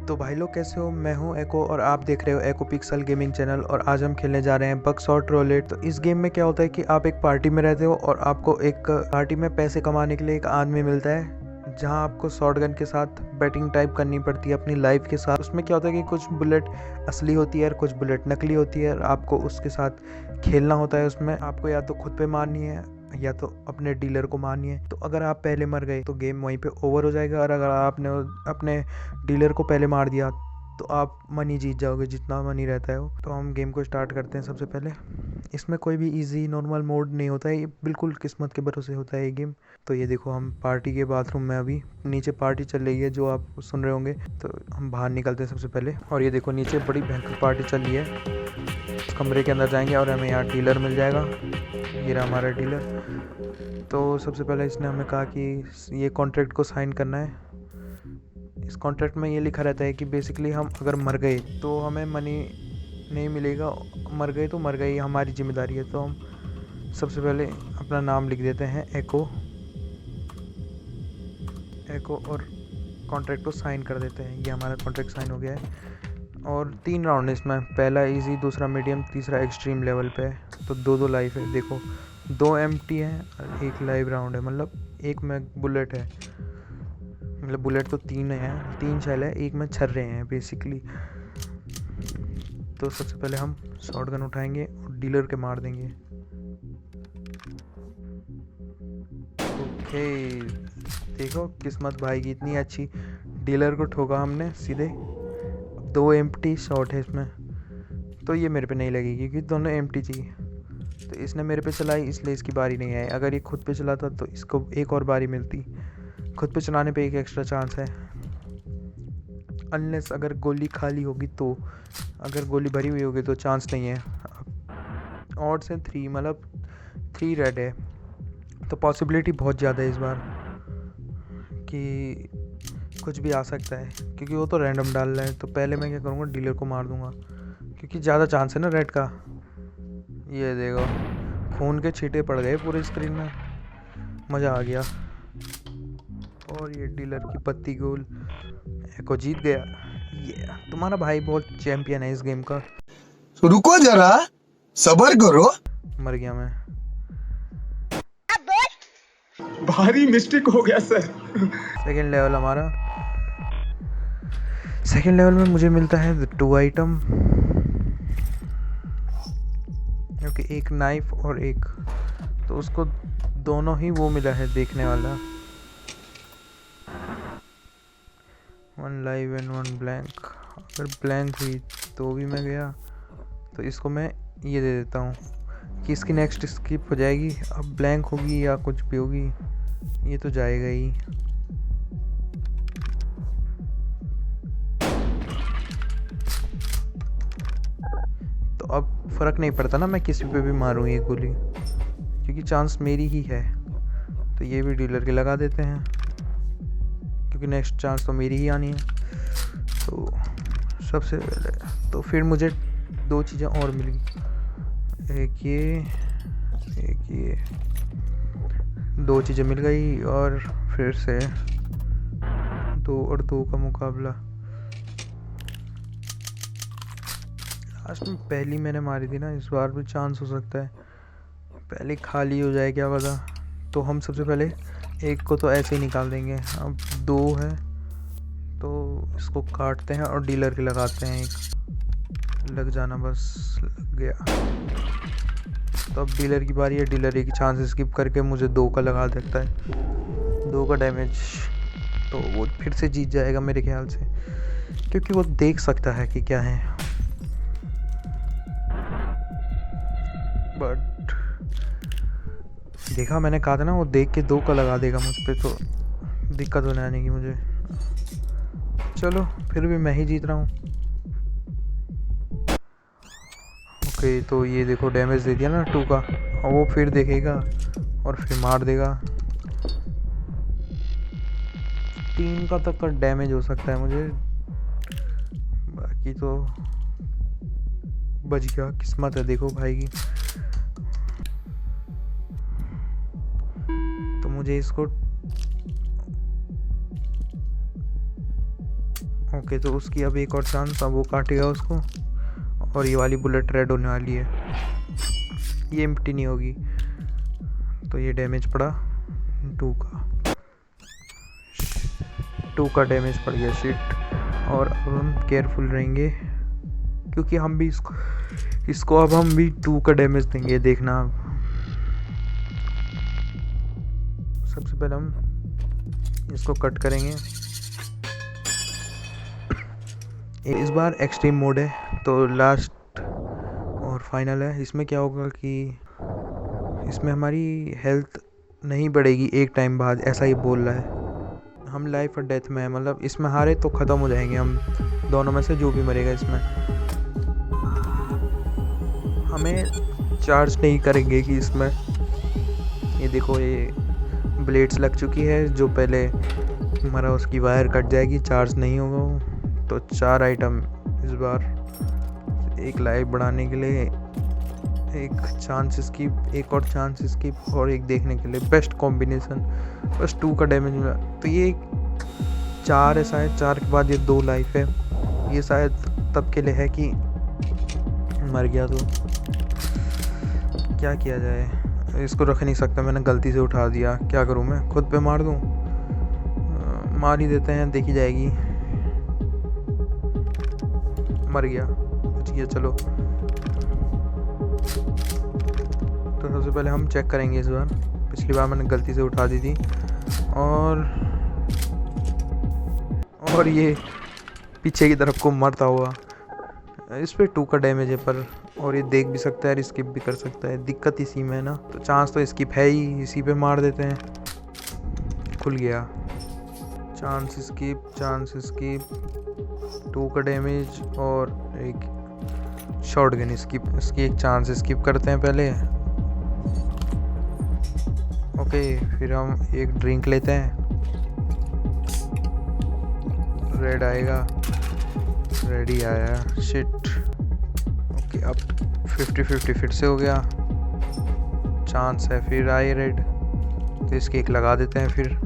तो भाई लोग कैसे हो। मैं हूं एको और आप देख रहे हो एको पिक्सल गेमिंग चैनल। और आज हम खेलने जा रहे हैं बगशॉट रोलेट। तो इस गेम में क्या होता है कि आप एक पार्टी में रहते हो और आपको एक पार्टी में पैसे कमाने के लिए एक आदमी मिलता है, जहां आपको शॉटगन के साथ बैटिंग टाइप करनी पड़ती है अपनी लाइफ के साथ। उसमें क्या होता है कि कुछ बुलेट असली होती है और कुछ बुलेट नकली होती है और आपको उसके साथ खेलना होता है। उसमें आपको या तो खुद पे मारनी है या तो अपने डीलर को मारनी है। तो अगर आप पहले मर गए तो गेम वहीं पे ओवर हो जाएगा, और अगर आपने अपने डीलर को पहले मार दिया तो आप मनी जीत जाओगे, जितना मनी रहता है वो। तो हम गेम को स्टार्ट करते हैं। सबसे पहले इसमें कोई भी इजी नॉर्मल मोड नहीं होता है, ये बिल्कुल किस्मत के भरोसे होता है ये गेम। तो ये देखो हम पार्टी के बाथरूम में, अभी नीचे पार्टी चल रही है जो आप सुन रहे होंगे। तो हम बाहर निकलते हैं सबसे पहले, और ये देखो नीचे बड़ी भयंकर पार्टी चल रही है। इस कमरे के अंदर जाएंगे और हमें यहाँ डीलर मिल जाएगा। ये रहा हमारा डीलर। तो सबसे पहले इसने हमें कहा कि ये कॉन्ट्रैक्ट को साइन करना है। इस कॉन्ट्रैक्ट में ये लिखा रहता है कि बेसिकली हम अगर मर गए तो हमें मनी नहीं मिलेगा, मर गए तो मर गए, हमारी जिम्मेदारी है। तो हम सबसे पहले अपना नाम लिख देते हैं एको और कॉन्ट्रैक्ट को साइन कर देते हैं। ये हमारा कॉन्ट्रैक्ट साइन हो गया है। और 3 राउंड है इसमें, पहला इजी, दूसरा मीडियम, तीसरा एक्सट्रीम लेवल पे है। तो 2-2 लाइफ है। देखो 2 एम्प्टी है और 1 लाइव राउंड है, मतलब 1 में बुलेट है। मतलब बुलेट तो 3 है, 3 शेल है, 1 में छर्रे हैं बेसिकली। तो सबसे पहले हम शॉटगन उठाएंगे और डीलर के मार देंगे। ओके, देखो किस्मत भाई की इतनी अच्छी, डीलर को ठोका हमने सीधे। 2 एम्प्टी शॉट है इसमें, तो ये मेरे पे नहीं लगेगी क्योंकि दोनों एम्प्टी चाहिए। तो इसने मेरे पे चलाई इसलिए इसकी बारी नहीं आई। अगर ये खुद पे चलाता तो इसको एक और बारी मिलती। खुद पे चलाने पे एक एक्स्ट्रा चांस है, अनलेस अगर गोली खाली होगी तो। अगर गोली भरी हुई होगी तो चांस नहीं है। ऑड से 3, मतलब 3 रेड है, तो पॉसिबिलिटी बहुत ज़्यादा है इस बार कि कुछ भी आ सकता है, क्योंकि वो तो रैंडम डाल रहा है। तो पहले मैं क्या करूँगा, डीलर को मार दूंगा क्योंकि ज़्यादा चांस है ना रेड का। ये देखो खून के छींटे पड़ गए पूरे स्क्रीन में, मज़ा आ गया। और ये डीलर की पत्ती गोल, एको जीत गया। ये तुम्हारा भाई बहुत चैंपियन है इस गेम का। रुको जरा, सबर करो। मर गया मैं। भारी मिस्टेक हो गया सर। सेकेंड लेवल हमारा। सेकेंड लेवल में मुझे मिलता है 2 आइटम, क्योंकि एक नाइफ और एक, तो उसको दोनों ही वो मिला है देखने वाला। 1 लाइव एंड 1 ब्लैंक। अगर ब्लैंक हुई तो भी मैं गया। तो इसको मैं ये दे देता हूँ कि इसकी नेक्स्ट स्किप हो जाएगी। अब ब्लैंक होगी या कुछ भी होगी, ये तो जाएगा ही। तो अब फ़र्क नहीं पड़ता ना मैं किसी पे भी मारूँ ये गोली, क्योंकि चांस मेरी ही है। तो ये भी डीलर के लगा देते हैं क्योंकि नेक्स्ट चांस तो मेरी ही आनी है। तो सबसे पहले तो फिर मुझे 2 चीज़ें और मिल गई, एक ये 2 चीज़ें मिल गई। और फिर से 2 और 2 का मुकाबला। लास्ट में पहली मैंने मारी थी ना, इस बार भी चांस हो सकता है पहले खाली हो जाए, क्या पता। तो हम सबसे पहले एक को तो ऐसे ही निकाल देंगे। अब 2 है तो इसको काटते हैं और डीलर के लगाते हैं। एक लग जाना, बस लग गया। तो अब डीलर की बारी है। डीलर एक चांस स्किप करके मुझे 2 का लगा देता है, 2 का डैमेज। तो वो फिर से जीत जाएगा मेरे ख्याल से, क्योंकि वो देख सकता है कि क्या है। बट देखा, मैंने कहा था ना वो देख के 2 का लगा देगा मुझ पे, तो दिक्कत होने आने की मुझे। चलो फिर भी मैं ही जीत रहा हूँ। ओके, तो ये देखो डैमेज दे दिया ना 2 का, और वो फिर देखेगा और फिर मार देगा। 3 का तक का डैमेज हो सकता है मुझे, बाकी तो बच गया। किस्मत है देखो भाई की। तो मुझे इसको ओके, तो उसकी अब एक और चांस, अब वो काटेगा उसको और ये वाली बुलेट रेड होने वाली है, ये एम्प्टी नहीं होगी, तो ये डैमेज पड़ा 2 का डैमेज पड़ गया। शिट। और अब हम केयरफुल रहेंगे क्योंकि हम भी इसको अब हम भी 2 का डैमेज देंगे, देखना। अब सबसे पहले हम इसको कट करेंगे। इस बार एक्सट्रीम मोड है, तो लास्ट और फाइनल है। इसमें क्या होगा कि इसमें हमारी हेल्थ नहीं बढ़ेगी एक टाइम बाद, ऐसा ही बोल रहा है। हम लाइफ और डेथ में है, मतलब इसमें हारे तो ख़त्म हो जाएंगे हम दोनों में से, जो भी मरेगा इसमें। हमें चार्ज नहीं करेंगे कि इसमें, ये देखो ये ब्लेड्स लग चुकी है, जो पहले मरा उसकी वायर कट जाएगी, चार्ज नहीं होगा वो। तो 4 आइटम इस बार, एक लाइफ बढ़ाने के लिए, एक चांस स्किप, एक और चांस स्किप और एक देखने के लिए। बेस्ट कॉम्बिनेशन, बस 2 का डैमेज मिला। तो ये 4 है शायद, 4 के बाद ये 2 लाइफ है। ये शायद तब के लिए है कि मर गया तो क्या किया जाए। इसको रख नहीं सकता, मैंने गलती से उठा दिया, क्या करूं मैं, खुद पे मार दूं? मार ही देते हैं, देखी जाएगी। मर गया, बच गया, चलो। तो सबसे पहले हम चेक करेंगे इस बार, पिछली बार मैंने गलती से उठा दी थी। और ये पीछे की तरफ को मरता हुआ, इस पे 2 का डैमेज है पर, और ये देख भी सकता है, स्किप भी कर सकता है। दिक्कत इसी में है ना, तो चांस तो स्किप है ही, इसी पे मार देते हैं। खुल गया, चांस स्किप, 2 का डैमेज और एक शॉर्ट गन स्किप। इसकी एक चांस स्किप करते हैं पहले। ओके, फिर हम एक ड्रिंक लेते हैं, रेड आएगा, रेडी आया। शिट। ओके, अब 50-50 फिर से हो गया, चांस है, फिर आए रेड, तो इसके एक लगा देते हैं। फिर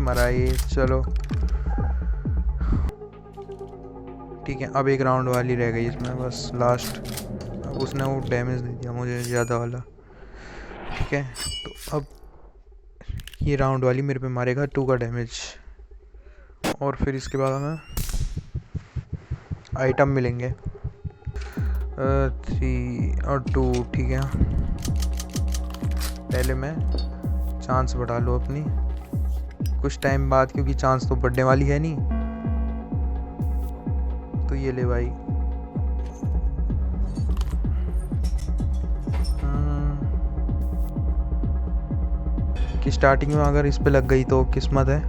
मराइए, चलो ठीक है। अब एक राउंड वाली रह गई इसमें, बस लास्ट। अब उसने वो डैमेज दे दिया मुझे ज़्यादा वाला, ठीक है। तो अब ये राउंड वाली मेरे पे मारेगा 2 का डैमेज, और फिर इसके बाद हमें आइटम मिलेंगे 3 और 2, ठीक है। पहले मैं चांस बढ़ा लूँ अपनी कुछ टाइम बाद, क्योंकि चांस तो बढ़ने वाली है नहीं। तो ये ले भाई, कि स्टार्टिंग में अगर इस पे लग गई तो किस्मत है।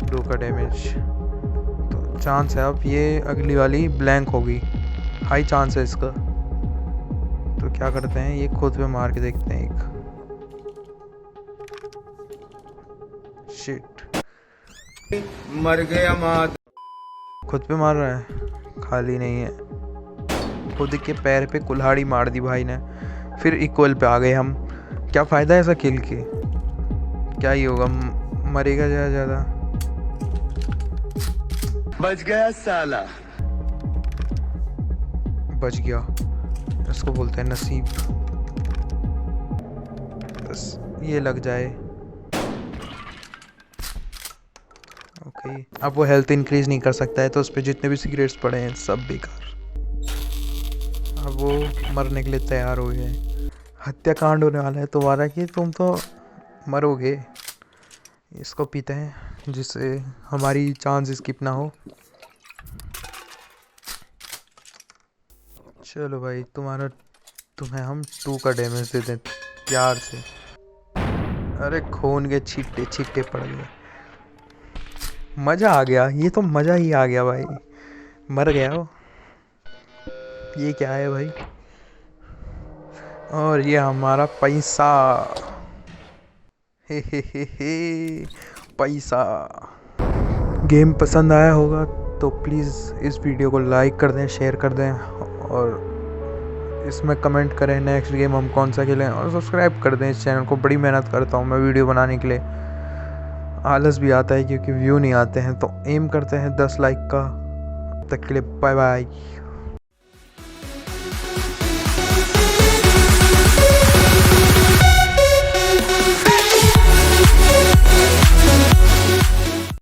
2 का डैमेज, तो चांस है अब ये अगली वाली ब्लैंक होगी, हाई चांस है इसका। तो क्या करते हैं, ये खुद पे मार के देखते हैं एक। शिट, मर गया माँ। खुद पे मार रहा है, खाली नहीं है, खुद के पैर पे कुल्हाड़ी मार दी भाई ने। फिर इक्वल पे आ गए हम, क्या फ़ायदा है ऐसा खेल के, क्या ही होगा, मरेगा ज़्यादा। बच गया साला, बच गया, इसको बोलते हैं नसीब। बस ये लग जाए। ओके, अब वो हेल्थ इंक्रीज नहीं कर सकता है, तो उस पर जितने भी सिगरेट्स पड़े हैं सब बेकार। अब वो मरने के लिए तैयार हो गए। हत्याकांड होने वाला है तुम्हारा कि तुम तो मरोगे। इसको पीते हैं जिससे हमारी चांस स्किप ना हो। चलो भाई, तुम्हें हम 2 का डैमेज दे दें प्यार से। अरे खून के छींटे छींटे पड़ गए, मज़ा आ गया, ये तो मज़ा ही आ गया भाई। मर गया वो, ये क्या है भाई, और ये हमारा पैसा। हे पैसा। गेम पसंद आया होगा तो प्लीज़ इस वीडियो को लाइक कर दें, शेयर कर दें, और इसमें कमेंट करें नेक्स्ट गेम हम कौन सा खेलें, और सब्सक्राइब कर दें इस चैनल को। बड़ी मेहनत करता हूँ मैं वीडियो बनाने के लिए, आलस भी आता है क्योंकि व्यू नहीं आते हैं। तो एम करते हैं 10 लाइक का। तब तक के लिए बाय बाय।